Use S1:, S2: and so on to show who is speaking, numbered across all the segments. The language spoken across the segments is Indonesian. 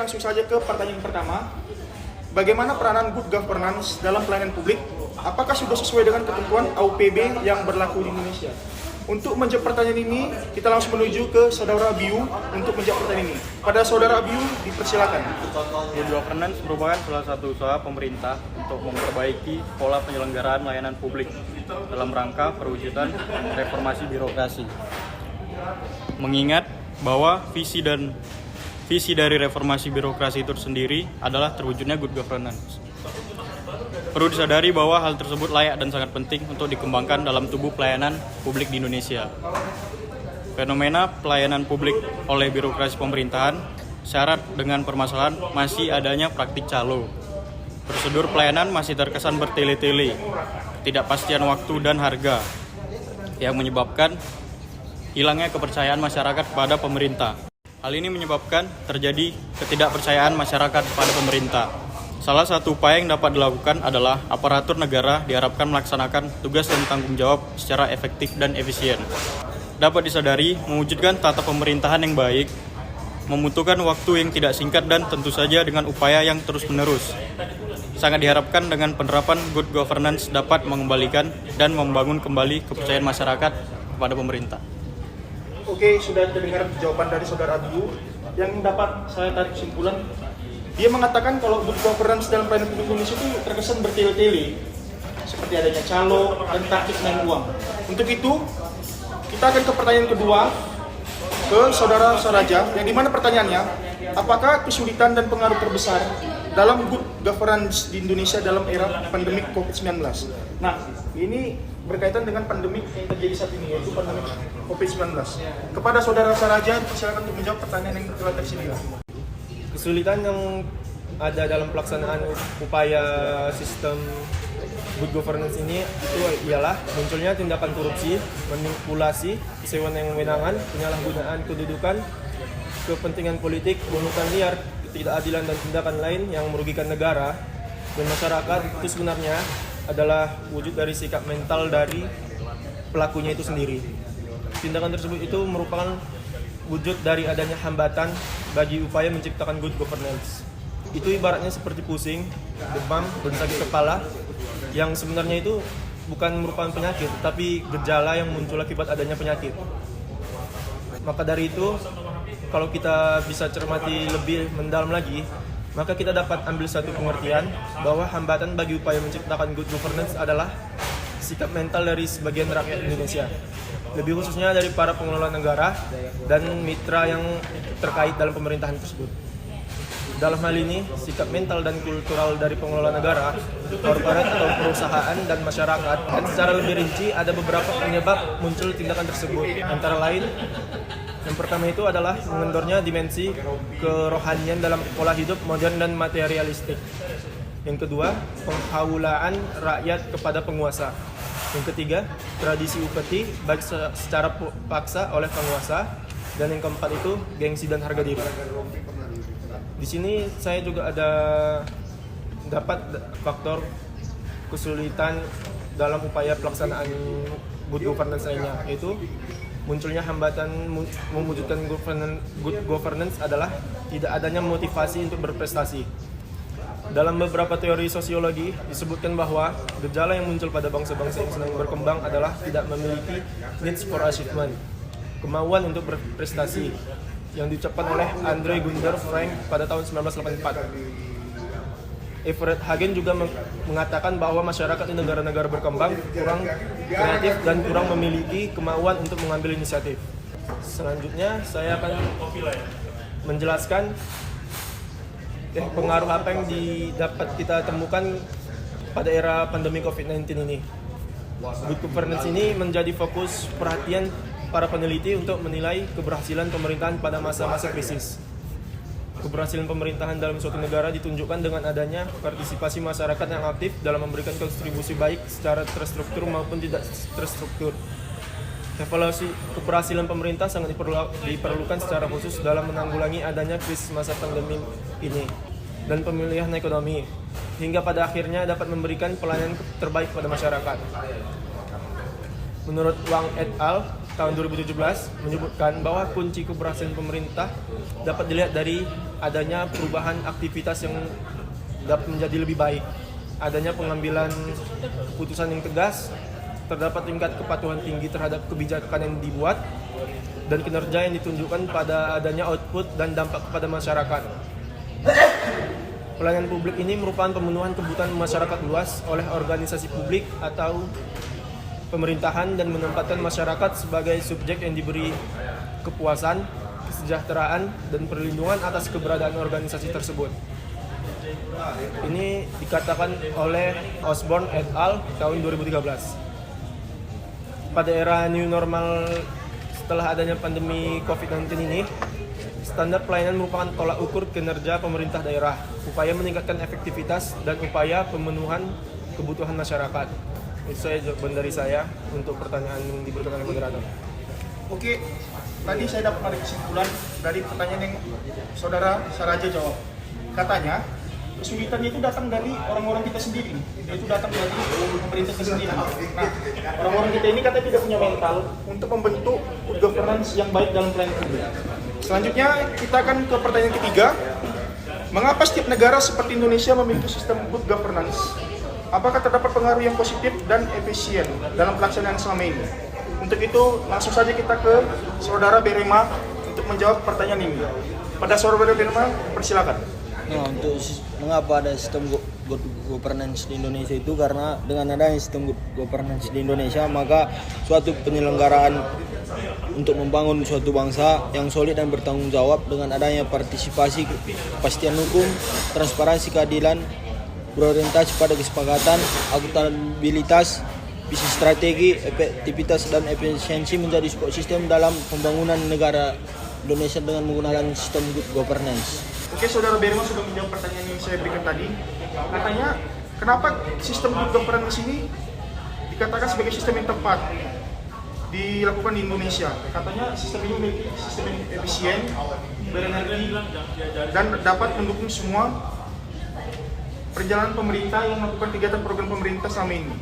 S1: langsung saja ke pertanyaan pertama. Bagaimana peranan good governance dalam pelayanan publik? Apakah sudah sesuai dengan ketentuan AUPB yang berlaku di Indonesia? Untuk menjawab pertanyaan ini, kita langsung menuju ke Saudara Abiu untuk menjawab pertanyaan ini. Pada Saudara Abiu, dipersilakan.
S2: Good governance merupakan salah satu usaha pemerintah untuk memperbaiki pola penyelenggaraan layanan publik dalam rangka perwujudan reformasi birokrasi. Mengingat bahwa visi dari reformasi birokrasi itu sendiri adalah terwujudnya good governance. Perlu disadari bahwa hal tersebut layak dan sangat penting untuk dikembangkan dalam tubuh pelayanan publik di Indonesia. Fenomena pelayanan publik oleh birokrasi pemerintahan syarat dengan permasalahan masih adanya praktik calo. Prosedur pelayanan masih terkesan bertele-tele, ketidakpastian waktu dan harga, yang menyebabkan hilangnya kepercayaan masyarakat kepada pemerintah. Hal ini menyebabkan terjadi ketidakpercayaan masyarakat kepada pemerintah. Salah satu upaya yang dapat dilakukan adalah aparatur negara diharapkan melaksanakan tugas dan tanggung jawab secara efektif dan efisien. Dapat disadari, mewujudkan tata pemerintahan yang baik membutuhkan waktu yang tidak singkat dan tentu saja dengan upaya yang terus-menerus. Sangat diharapkan dengan penerapan good governance dapat mengembalikan dan membangun kembali kepercayaan masyarakat kepada pemerintah.
S1: Oke, sudah terdengar jawaban dari Saudara Abiu. Yang dapat saya tarik kesimpulan, dia mengatakan kalau good governance dalam pelayanan publik Indonesia itu terkesan bertele-tele, seperti adanya calo dan taktik main uang. Untuk itu, kita akan ke pertanyaan kedua ke Saudara Saraja, yang dimana pertanyaannya, apakah kesulitan dan pengaruh terbesar dalam good governance di Indonesia dalam era pandemik COVID-19? Nah, ini berkaitan dengan pandemik yang terjadi saat ini, yaitu pandemik COVID-19. Kepada Saudara Saraja, silakan untuk menjawab pertanyaan yang telah tersedia.
S3: Kesulitan yang ada dalam pelaksanaan upaya sistem good governance ini itu ialah munculnya tindakan korupsi, manipulasi, kewenangan, penyalahgunaan kedudukan, kepentingan politik, pungutan liar, ketidakadilan dan tindakan lain yang merugikan negara dan masyarakat. Itu sebenarnya adalah wujud dari sikap mental dari pelakunya itu sendiri. Tindakan tersebut itu merupakan wujud dari adanya hambatan bagi upaya menciptakan good governance. Itu ibaratnya seperti pusing, demam, dan sakit kepala yang sebenarnya itu bukan merupakan penyakit, tapi gejala yang muncul akibat adanya penyakit. Maka dari itu, kalau kita bisa cermati lebih mendalam lagi, maka kita dapat ambil satu pengertian bahwa hambatan bagi upaya menciptakan good governance adalah sikap mental dari sebagian rakyat Indonesia, lebih khususnya dari para pengelola negara dan mitra yang terkait dalam pemerintahan tersebut. Dalam hal ini, sikap mental dan kultural dari pengelola negara, korporat atau perusahaan dan masyarakat. Dan secara lebih rinci, ada beberapa penyebab muncul tindakan tersebut. Antara lain, yang pertama itu adalah mengendornya dimensi kerohanian dalam pola hidup modern dan materialistik. Yang kedua, penghaulaan rakyat kepada penguasa. Yang ketiga, tradisi upeti baik secara paksa oleh penguasa. Dan yang keempat itu, gengsi dan harga diri. Di sini saya juga ada dapat faktor kesulitan dalam upaya pelaksanaan good governance lainnya, yaitu munculnya hambatan mewujudkan good governance adalah tidak adanya motivasi untuk berprestasi. Dalam beberapa teori sosiologi disebutkan bahwa gejala yang muncul pada bangsa-bangsa yang sedang berkembang adalah tidak memiliki needs for achievement, kemauan untuk berprestasi, yang diucapkan oleh Andre Gunder Frank pada tahun 1984. Everett Hagen juga mengatakan bahwa masyarakat di negara-negara berkembang kurang kreatif dan kurang memiliki kemauan untuk mengambil inisiatif. Selanjutnya saya akan menjelaskan pengaruh apa yang dapat kita temukan pada era pandemi COVID-19 ini. Good governance ini menjadi fokus perhatian para peneliti untuk menilai keberhasilan pemerintahan pada masa-masa krisis. Keberhasilan pemerintahan dalam suatu negara ditunjukkan dengan adanya partisipasi masyarakat yang aktif dalam memberikan kontribusi baik secara terstruktur maupun tidak terstruktur. Evaluasi keberhasilan pemerintah sangat diperlukan secara khusus dalam menanggulangi adanya krisis masa pandemi ini dan pemilihan ekonomi, hingga pada akhirnya dapat memberikan pelayanan terbaik pada masyarakat. Menurut Wang et al., tahun 2017 menyebutkan bahwa kunci keberhasilan pemerintah dapat dilihat dari adanya perubahan aktivitas yang dapat menjadi lebih baik, adanya pengambilan keputusan yang tegas, terdapat tingkat kepatuhan tinggi terhadap kebijakan yang dibuat, dan kinerja yang ditunjukkan pada adanya output dan dampak kepada masyarakat. Pelayanan publik ini merupakan pemenuhan kebutuhan masyarakat luas oleh organisasi publik atau pemerintahan dan menempatkan masyarakat sebagai subjek yang diberi kepuasan, kesejahteraan, dan perlindungan atas keberadaan organisasi tersebut. Ini dikatakan oleh Osborne et al. Tahun 2013. Pada era new normal setelah adanya pandemi COVID-19 ini, standar pelayanan merupakan tolak ukur kinerja pemerintah daerah, upaya meningkatkan efektivitas, dan upaya pemenuhan kebutuhan masyarakat. Itu saja jawaban dari saya untuk pertanyaan yang diberikan oleh moderator.
S1: Oke, tadi saya dapat ada kesimpulan dari pertanyaan yang saudara Saraja jawab. Katanya, kesulitannya itu datang dari orang-orang kita sendiri, yaitu datang dari pemerintah kita sendiri. Nah, orang-orang kita ini katanya tidak punya mental untuk membentuk good governance yang baik dalam pelayanan publik. Selanjutnya, kita akan ke pertanyaan ketiga. Mengapa setiap negara seperti Indonesia memiliki sistem good governance? Apakah terdapat pengaruh yang positif dan efisien dalam pelaksanaan selama ini? Untuk itu, langsung saja kita ke Saudara Berema untuk menjawab pertanyaan ini. Pada Saudara Berema, persilakan.
S4: Nah, untuk mengapa ada sistem good governance di Indonesia itu karena dengan adanya sistem good governance di Indonesia maka suatu penyelenggaraan untuk membangun suatu bangsa yang solid dan bertanggung jawab dengan adanya partisipasi, kepastian hukum, transparansi, keadilan, berorientasi pada kesepakatan, akuntabilitas, visi strategi, efektivitas dan efisiensi menjadi sebuah sistem dalam pembangunan negara Indonesia dengan menggunakan sistem good governance.
S1: Oke, Saudara Berema sudah menjawab pertanyaan yang saya berikan tadi. Katanya, kenapa sistem good governance ini dikatakan sebagai sistem yang tepat dilakukan di Indonesia? Katanya sistem ini memiliki sistem yang efisien, berenergi, dan dapat mendukung semua perjalanan pemerintah yang melakukan kegiatan program pemerintah selama ini.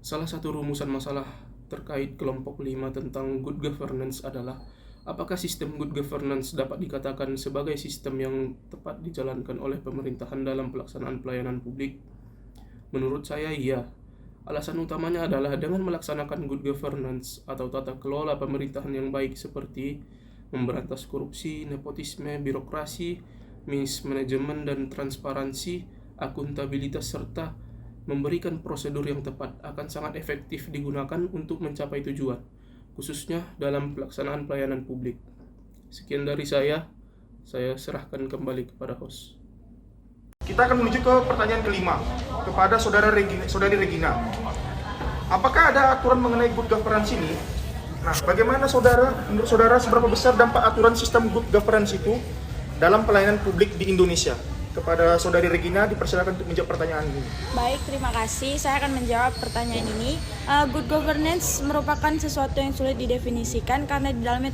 S5: Salah satu rumusan masalah terkait kelompok 5 tentang good governance adalah apakah sistem good governance dapat dikatakan sebagai sistem yang tepat dijalankan oleh pemerintahan dalam pelaksanaan pelayanan publik? Menurut saya, iya. Alasan utamanya adalah dengan melaksanakan good governance atau tata kelola pemerintahan yang baik seperti memberantas korupsi, nepotisme, birokrasi, mismanajemen dan transparansi, akuntabilitas serta memberikan prosedur yang tepat akan sangat efektif digunakan untuk mencapai tujuan, khususnya dalam pelaksanaan pelayanan publik. Sekian dari saya serahkan kembali kepada host.
S1: Kita akan menuju ke pertanyaan kelima, kepada Saudari Regina. Apakah ada aturan mengenai good governance ini? Nah, bagaimana menurut saudara seberapa besar dampak aturan sistem good governance itu dalam pelayanan publik di Indonesia? Kepada Saudari Regina, dipersilakan untuk menjawab pertanyaan ini.
S6: Baik, terima kasih. Saya akan menjawab pertanyaan ini. Good governance merupakan sesuatu yang sulit didefinisikan karena di dalamnya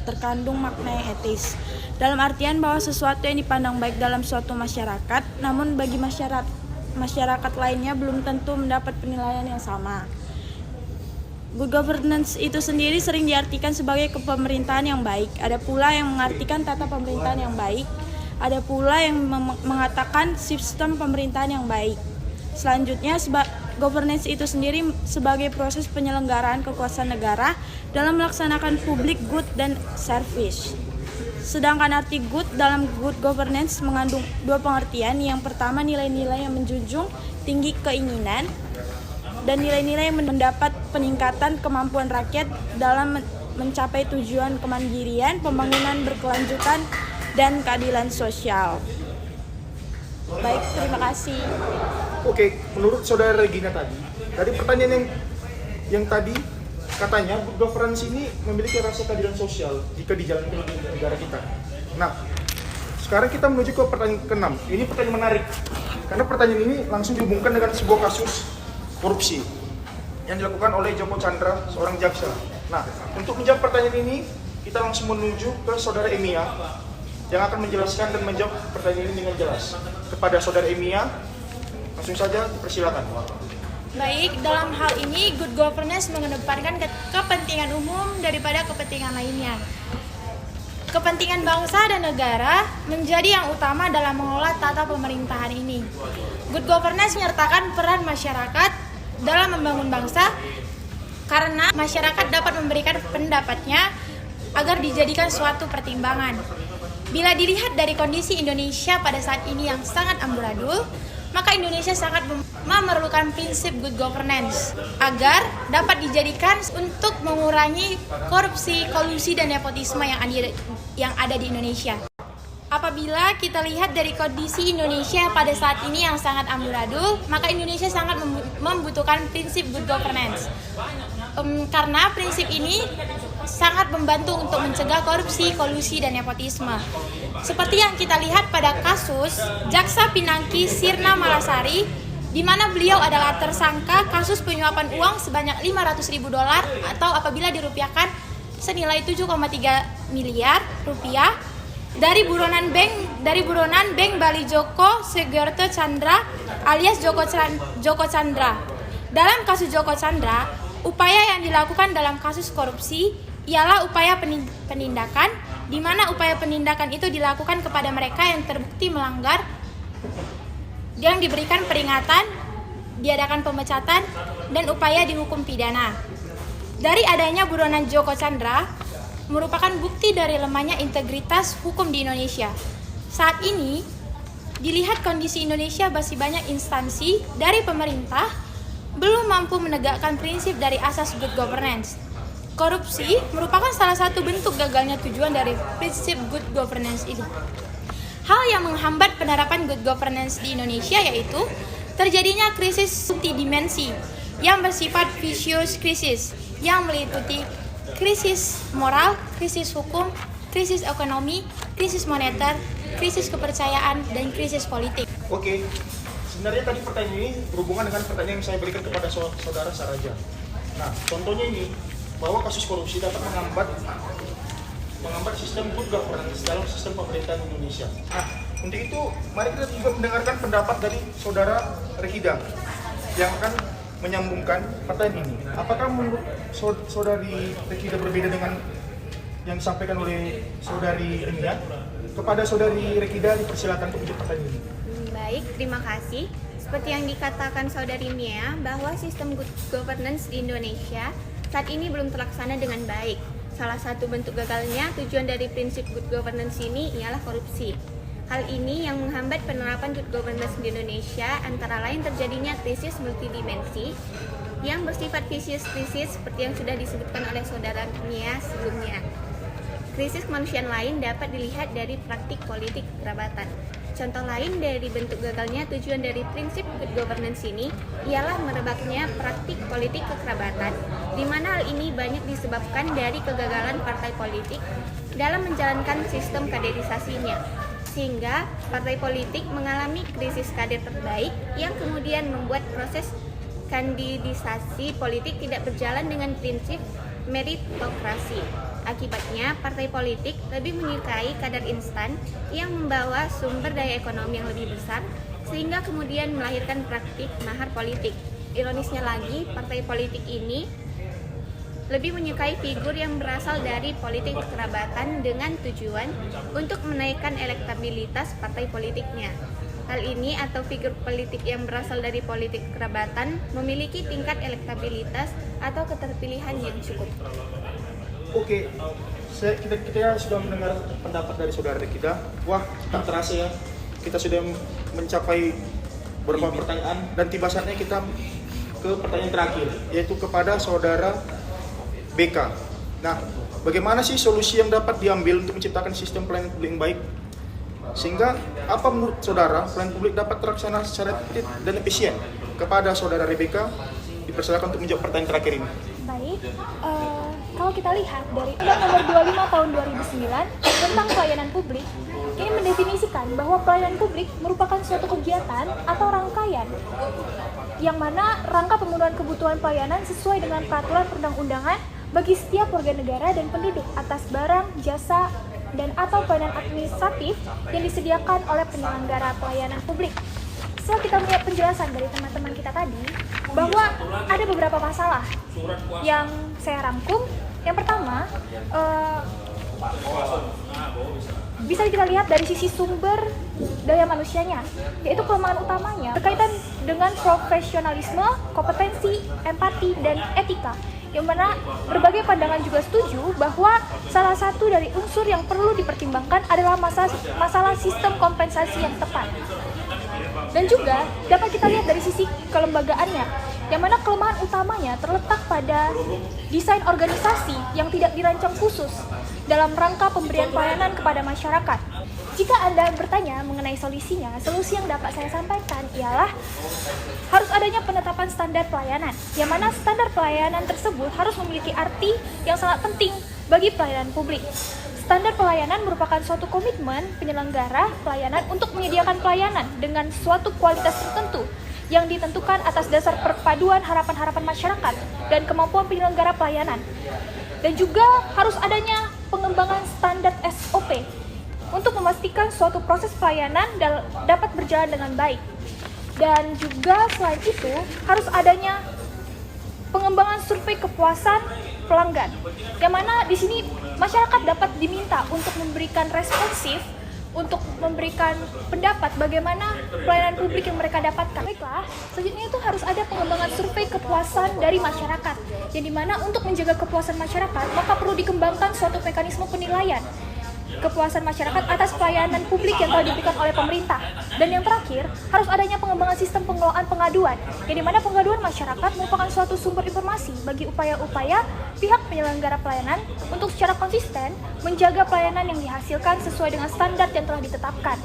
S6: terkandung makna yang etis. Dalam artian bahwa sesuatu yang dipandang baik dalam suatu masyarakat, namun bagi masyarakat lainnya belum tentu mendapat penilaian yang sama. Good governance itu sendiri sering diartikan sebagai kepemerintahan yang baik. Ada pula yang mengartikan tata pemerintahan yang baik. Ada pula yang mengatakan sistem pemerintahan yang baik. Selanjutnya, governance itu sendiri sebagai proses penyelenggaraan kekuasaan negara dalam melaksanakan public good dan service. Sedangkan arti good dalam good governance mengandung dua pengertian. Yang pertama, nilai-nilai yang menjunjung tinggi keinginan dan nilai-nilai yang mendapat peningkatan kemampuan rakyat dalam mencapai tujuan kemandirian, pembangunan berkelanjutan, dan keadilan sosial. Baik, terima kasih.
S1: Oke, menurut Saudara Regina tadi pertanyaan yang tadi katanya good governance ini memiliki rasa keadilan sosial jika dijalankan di negara kita. Nah, sekarang kita menuju ke pertanyaan ke-6. Ini pertanyaan menarik karena pertanyaan ini langsung dihubungkan dengan sebuah kasus korupsi yang dilakukan oleh Joko Chandra, seorang jaksa. Nah, untuk menjawab pertanyaan ini, kita langsung menuju ke Saudara Emia yang akan menjelaskan dan menjawab pertanyaan ini dengan jelas. Kepada Saudara Emia, langsung saja persilakan.
S6: Baik, dalam hal ini good governance mengedepankan kepentingan umum daripada kepentingan lainnya. Kepentingan bangsa dan negara menjadi yang utama dalam mengelola tata pemerintahan ini. Good governance menyertakan peran masyarakat dalam membangun bangsa karena masyarakat dapat memberikan pendapatnya agar dijadikan suatu pertimbangan. Bila dilihat dari kondisi Indonesia pada saat ini yang sangat amburadul, maka Indonesia sangat memerlukan prinsip good governance agar dapat dijadikan untuk mengurangi korupsi, kolusi, dan nepotisme yang ada di Indonesia. Apabila kita lihat dari kondisi Indonesia pada saat ini yang sangat amburadul, maka Indonesia sangat membutuhkan prinsip good governance. Karena prinsip ini sangat membantu untuk mencegah korupsi, kolusi, dan nepotisme. Seperti yang kita lihat pada kasus Jaksa Pinangki Sirna Malasari, di mana beliau adalah tersangka kasus penyuapan uang sebanyak $500.000 atau apabila dirupiahkan senilai 7,3 miliar rupiah dari buronan Bank Bali Joko Segerto Chandra alias Joko Chandra. Dalam kasus Joko Chandra, upaya yang dilakukan dalam kasus korupsi ialah upaya penindakan, di mana upaya penindakan itu dilakukan kepada mereka yang terbukti melanggar, yang diberikan peringatan, diadakan pemecatan, dan upaya dihukum pidana. Dari adanya buronan Joko Chandra merupakan bukti dari lemahnya integritas hukum di Indonesia. Saat ini, dilihat kondisi Indonesia masih banyak instansi dari pemerintah belum mampu menegakkan prinsip dari asas good governance. Korupsi merupakan salah satu bentuk gagalnya tujuan dari prinsip good governance ini. Hal yang menghambat penerapan good governance di Indonesia yaitu terjadinya krisis multidimensi yang bersifat vicious krisis yang meliputi krisis moral, krisis hukum, krisis ekonomi, krisis moneter, krisis kepercayaan, dan krisis politik.
S1: Oke, sebenarnya tadi pertanyaan ini berhubungan dengan pertanyaan yang saya berikan kepada saudara Saraja. Nah, contohnya ini, bahwa kasus korupsi dapat menghambat sistem good governance dalam sistem pemerintahan Indonesia. Nah, untuk itu, mari kita juga mendengarkan pendapat dari saudara Rekida yang akan menyambungkan pertanyaan ini. Apakah menurut saudari Rekida berbeda dengan yang disampaikan oleh saudari Enia? Kepada saudari Rekida dipersilakan untuk menjawab pertanyaan ini.
S7: Baik, terima kasih. Seperti yang dikatakan saudari Mia, bahwa sistem good governance di Indonesia saat ini belum terlaksana dengan baik. Salah satu bentuk gagalnya tujuan dari prinsip good governance ini ialah korupsi. Hal ini yang menghambat penerapan good governance di Indonesia, antara lain terjadinya krisis multidimensi yang bersifat vicious krisis seperti yang sudah disebutkan oleh saudara Mia sebelumnya. Krisis kemanusiaan lain dapat dilihat dari praktik politik kerabatan. Contoh lain dari bentuk gagalnya tujuan dari prinsip good governance ini ialah merebaknya praktik politik kekerabatan, di mana hal ini banyak disebabkan dari kegagalan partai politik dalam menjalankan sistem kaderisasinya, sehingga partai politik mengalami krisis kader terbaik yang kemudian membuat proses kandidisasi politik tidak berjalan dengan prinsip meritokrasi. Akibatnya, partai politik lebih menyukai kader instan yang membawa sumber daya ekonomi yang lebih besar, sehingga kemudian melahirkan praktik mahar politik. Ironisnya lagi, partai politik ini lebih menyukai figur yang berasal dari politik kerabatan dengan tujuan untuk menaikkan elektabilitas partai politiknya. Hal ini atau figur politik yang berasal dari politik kerabatan memiliki tingkat elektabilitas atau keterpilihan yang cukup.
S1: Oke, kita sudah mendengar pendapat dari saudara Rekida. Wah, tak terasa ya, kita sudah mencapai beberapa pertanyaan dan tiba saatnya kita ke pertanyaan terakhir, yaitu kepada saudara BK. Nah, bagaimana sih solusi yang dapat diambil untuk menciptakan sistem pelayanan publik yang baik? Sehingga apa menurut saudara pelayanan publik dapat terlaksana secara efektif dan efisien? Kepada saudara Rebecca, dipersilakan untuk menjawab pertanyaan terakhir ini.
S8: Baik, kalau kita lihat dari Undang Nomor 25 Tahun 2009 tentang pelayanan publik, ini mendefinisikan bahwa pelayanan publik merupakan suatu kegiatan atau rangkaian yang mana rangka pemenuhan kebutuhan pelayanan sesuai dengan peraturan perundang-undangan bagi setiap warga negara dan penduduk atas barang, jasa, dan atau pelayanan administratif yang disediakan oleh penyelenggara pelayanan publik. setelah kita melihat penjelasan dari teman-teman kita tadi, bahwa ada beberapa masalah yang saya rangkum. Yang pertama, bisa kita lihat dari sisi sumber daya manusianya, yaitu kelemahan utamanya berkaitan dengan profesionalisme, kompetensi, empati, dan etika, yang mana berbagai pandangan juga setuju bahwa salah satu dari unsur yang perlu dipertimbangkan adalah masalah sistem kompensasi yang tepat. Dan juga dapat kita lihat dari sisi kelembagaannya, yang mana kelemahan utamanya terletak pada desain organisasi yang tidak dirancang khusus dalam rangka pemberian pelayanan kepada masyarakat. Jika Anda bertanya mengenai solusinya, solusi yang dapat saya sampaikan ialah harus adanya penetapan standar pelayanan, yang mana standar pelayanan tersebut harus memiliki arti yang sangat penting bagi pelayanan publik. Standar pelayanan merupakan suatu komitmen penyelenggara pelayanan untuk menyediakan pelayanan dengan suatu kualitas tertentu yang ditentukan atas dasar perpaduan harapan-harapan masyarakat dan kemampuan penyelenggara pelayanan. Dan juga harus adanya pengembangan standar SOP untuk memastikan suatu proses pelayanan dapat berjalan dengan baik. Dan juga selain itu harus adanya pengembangan survei kepuasan pelanggan, yang mana di sini masyarakat dapat diminta untuk memberikan responsif, untuk memberikan pendapat bagaimana pelayanan publik yang mereka dapatkan. Baiklah, selanjutnya itu harus ada pengembangan survei kepuasan dari masyarakat, yang dimana untuk menjaga kepuasan masyarakat maka perlu dikembangkan suatu mekanisme penilaian kepuasan masyarakat atas pelayanan publik yang telah diberikan oleh pemerintah. Dan yang terakhir, harus adanya pengembangan sistem pengelolaan pengaduan, yang dimana pengaduan masyarakat merupakan suatu sumber informasi bagi upaya-upaya pihak penyelenggara pelayanan untuk secara konsisten menjaga pelayanan yang dihasilkan sesuai dengan standar yang telah ditetapkan.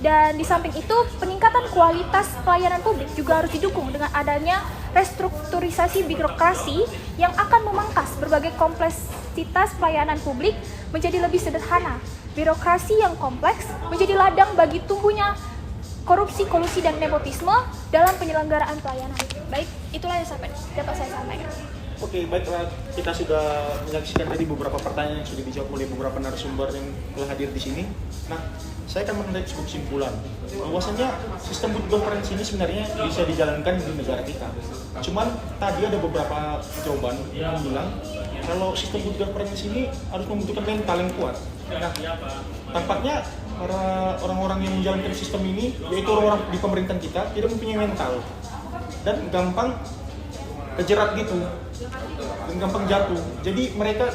S8: Dan di samping itu, peningkatan kualitas pelayanan publik juga harus didukung dengan adanya restrukturisasi birokrasi yang akan memangkas berbagai kompleksitas pelayanan publik menjadi lebih sederhana. Birokrasi yang kompleks menjadi ladang bagi tumbuhnya korupsi, kolusi, dan nepotisme dalam penyelenggaraan pelayanan. Baik, itulah yang dapat saya sampaikan.
S1: Oke, baiklah, kita sudah menyaksikan tadi beberapa pertanyaan yang sudah dijawab oleh beberapa narasumber yang telah hadir di sini. Nah, saya akan menarik sebuah kesimpulan bahwasanya sistem good governance ini sebenarnya bisa dijalankan di negara kita. Cuman tadi ada beberapa jawaban yang bilang kalau sistem good governance ini harus membutuhkan mental yang kuat. Nah, tampaknya para orang-orang yang menjalankan sistem ini, yaitu orang-orang di pemerintahan kita, tidak mempunyai mental dan gampang kejerat gitu dan gampang jatuh. Jadi mereka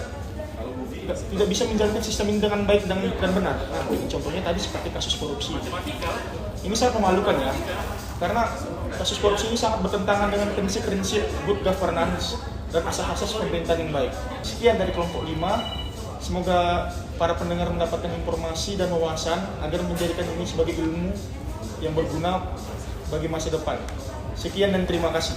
S1: tidak bisa menjalankan sistem ini dengan baik dan benar. Nah, contohnya tadi seperti kasus korupsi. Ini sangat memalukan ya, karena kasus korupsi ini sangat bertentangan dengan prinsip-prinsip good governance dan asas-asas pemerintahan yang baik. Sekian dari kelompok 5. Semoga para pendengar mendapatkan informasi dan wawasan agar menjadikan ini sebagai ilmu yang berguna bagi masa depan. Sekian dan terima kasih.